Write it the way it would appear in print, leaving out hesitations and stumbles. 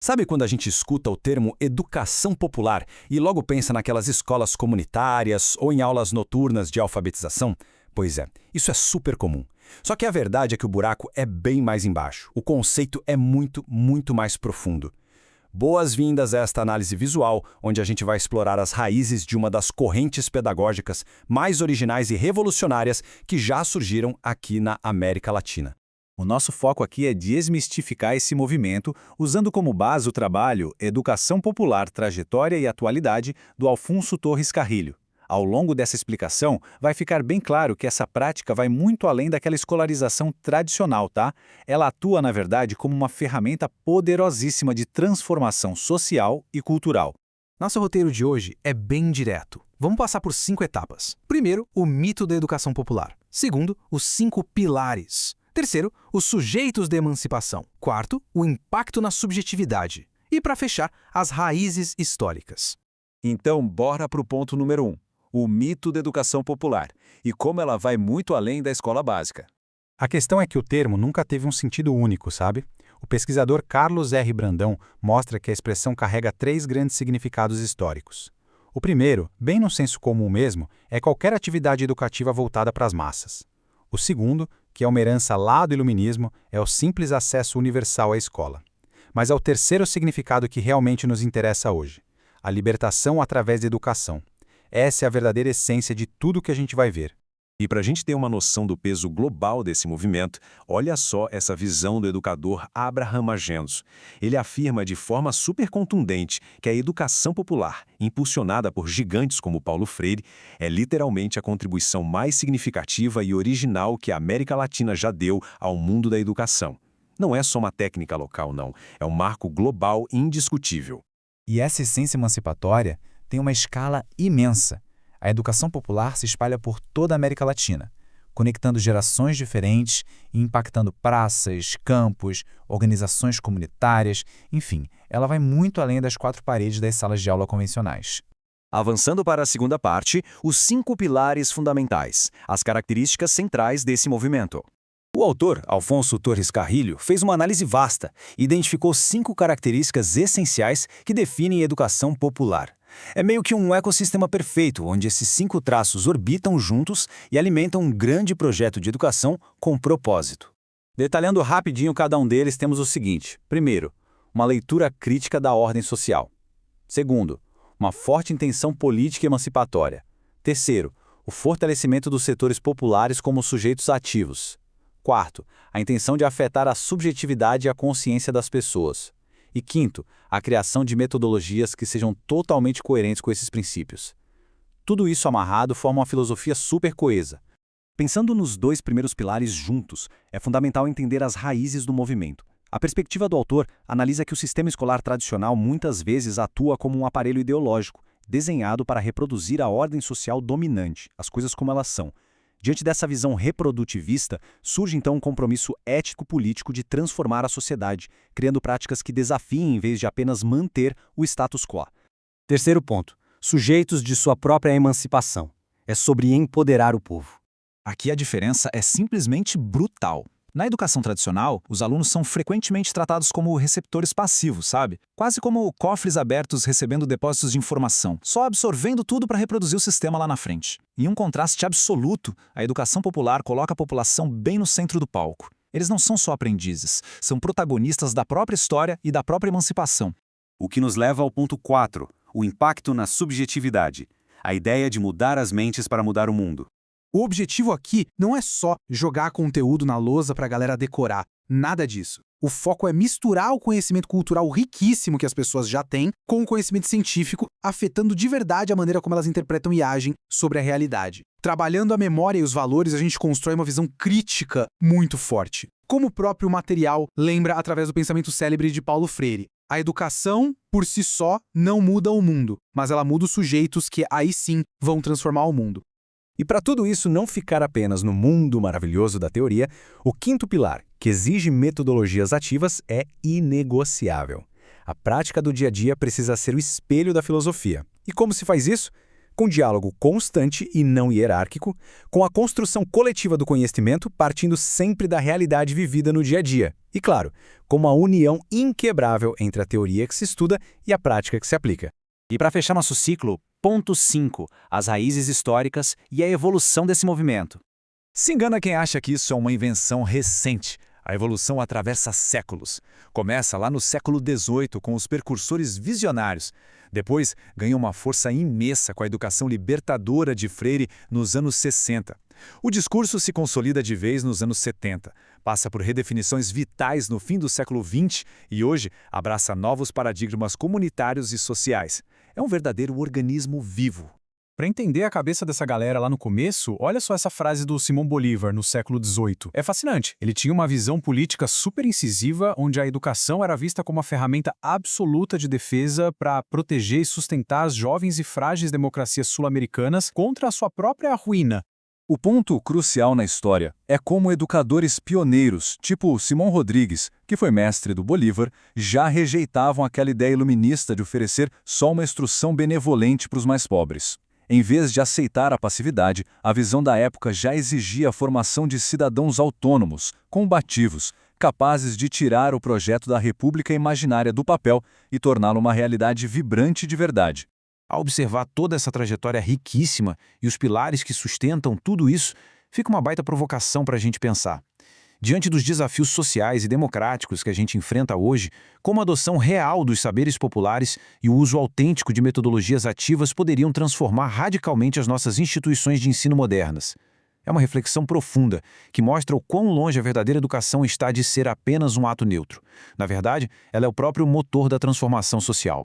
Sabe quando a gente escuta o termo educação popular e logo pensa naquelas escolas comunitárias ou em aulas noturnas de alfabetização? Pois é, isso é super comum. Só que a verdade é que o buraco é bem mais embaixo. O conceito é muito, muito mais profundo. Boas-vindas a esta análise visual, onde a gente vai explorar as raízes de uma das correntes pedagógicas mais originais e revolucionárias que já surgiram aqui na América Latina. O nosso foco aqui é desmistificar esse movimento, usando como base o trabalho Educação Popular, Trajetória e Atualidade, do Alfonso Torres Carrilho. Ao longo dessa explicação, vai ficar bem claro que essa prática vai muito além daquela escolarização tradicional, tá? Ela atua, na verdade, como uma ferramenta poderosíssima de transformação social e cultural. Nosso roteiro de hoje é bem direto. Vamos passar por 5 etapas. Primeiro, o mito da educação popular. Segundo, os 5 pilares. Terceiro, os sujeitos de emancipação. Quarto, o impacto na subjetividade. E, para fechar, as raízes históricas. Então, bora para o ponto número 1, o mito da educação popular, e como ela vai muito além da escola básica. A questão é que o termo nunca teve um sentido único, sabe? O pesquisador Carlos R. Brandão mostra que a expressão carrega 3 grandes significados históricos. O primeiro, bem no senso comum mesmo, é qualquer atividade educativa voltada para as massas. O segundo, que é uma herança lá do iluminismo, é o simples acesso universal à escola. Mas é o terceiro significado que realmente nos interessa hoje: a libertação através da educação. Essa é a verdadeira essência de tudo que a gente vai ver. E para a gente ter uma noção do peso global desse movimento, olha só essa visão do educador Abraham Magenzo. Ele afirma de forma super contundente que a educação popular, impulsionada por gigantes como Paulo Freire, é literalmente a contribuição mais significativa e original que a América Latina já deu ao mundo da educação. Não é só uma técnica local, não. É um marco global indiscutível. E essa essência emancipatória tem uma escala imensa. A educação popular se espalha por toda a América Latina, conectando gerações diferentes e impactando praças, campos, organizações comunitárias, enfim, ela vai muito além das 4 paredes das salas de aula convencionais. Avançando para a segunda parte, os 5 pilares fundamentais, as características centrais desse movimento. O autor, Alfonso Torres Carrilho, fez uma análise vasta e identificou 5 características essenciais que definem a educação popular. É meio que um ecossistema perfeito, onde esses 5 traços orbitam juntos e alimentam um grande projeto de educação com propósito. Detalhando rapidinho cada um deles, temos o seguinte. Primeiro, uma leitura crítica da ordem social. Segundo, uma forte intenção política e emancipatória. Terceiro, o fortalecimento dos setores populares como sujeitos ativos. Quarto, a intenção de afetar a subjetividade e a consciência das pessoas. E quinto, a criação de metodologias que sejam totalmente coerentes com esses princípios. Tudo isso amarrado forma uma filosofia super coesa. Pensando nos 2 primeiros pilares juntos, é fundamental entender as raízes do movimento. A perspectiva do autor analisa que o sistema escolar tradicional muitas vezes atua como um aparelho ideológico, desenhado para reproduzir a ordem social dominante, as coisas como elas são. Diante dessa visão reprodutivista, surge então um compromisso ético-político de transformar a sociedade, criando práticas que desafiem em vez de apenas manter o status quo. Terceiro ponto, sujeitos de sua própria emancipação. É sobre empoderar o povo. Aqui a diferença é simplesmente brutal. Na educação tradicional, os alunos são frequentemente tratados como receptores passivos, sabe? Quase como cofres abertos recebendo depósitos de informação, só absorvendo tudo para reproduzir o sistema lá na frente. Em um contraste absoluto, a educação popular coloca a população bem no centro do palco. Eles não são só aprendizes, são protagonistas da própria história e da própria emancipação. O que nos leva ao ponto 4, o impacto na subjetividade. A ideia de mudar as mentes para mudar o mundo. O objetivo aqui não é só jogar conteúdo na lousa para a galera decorar. Nada disso. O foco é misturar o conhecimento cultural riquíssimo que as pessoas já têm com o conhecimento científico, afetando de verdade a maneira como elas interpretam e agem sobre a realidade. Trabalhando a memória e os valores, a gente constrói uma visão crítica muito forte. Como o próprio material lembra através do pensamento célebre de Paulo Freire. A educação, por si só, não muda o mundo, mas ela muda os sujeitos que aí sim vão transformar o mundo. E para tudo isso não ficar apenas no mundo maravilhoso da teoria, o 5º pilar, que exige metodologias ativas, é inegociável. A prática do dia a dia precisa ser o espelho da filosofia. E como se faz isso? com diálogo constante e não hierárquico, com a construção coletiva do conhecimento partindo sempre da realidade vivida no dia a dia. E, claro, com uma união inquebrável entre a teoria que se estuda e a prática que se aplica. E para fechar nosso ciclo, ponto 5, as raízes históricas e a evolução desse movimento. Se engana quem acha que isso é uma invenção recente. A evolução atravessa séculos. Começa lá no século XVIII com os precursores visionários. Depois ganha uma força imensa com a educação libertadora de Freire nos anos 60. O discurso se consolida de vez nos anos 70, passa por redefinições vitais no fim do século XX e hoje abraça novos paradigmas comunitários e sociais. É um verdadeiro organismo vivo. Para entender a cabeça dessa galera lá no começo, olha só essa frase do Simão Bolívar, no século XVIII. É fascinante. Ele tinha uma visão política super incisiva, onde a educação era vista como uma ferramenta absoluta de defesa para proteger e sustentar as jovens e frágeis democracias sul-americanas contra a sua própria ruína. O ponto crucial na história é como educadores pioneiros, tipo Simão Rodrigues, que foi mestre do Bolívar, já rejeitavam aquela ideia iluminista de oferecer só uma instrução benevolente para os mais pobres. Em vez de aceitar a passividade, a visão da época já exigia a formação de cidadãos autônomos, combativos, capazes de tirar o projeto da república imaginária do papel e torná-lo uma realidade vibrante de verdade. Ao observar toda essa trajetória riquíssima e os pilares que sustentam tudo isso, fica uma baita provocação para a gente pensar. Diante dos desafios sociais e democráticos que a gente enfrenta hoje, como a adoção real dos saberes populares e o uso autêntico de metodologias ativas poderiam transformar radicalmente as nossas instituições de ensino modernas? É uma reflexão profunda, que mostra o quão longe a verdadeira educação está de ser apenas um ato neutro. Na verdade, ela é o próprio motor da transformação social.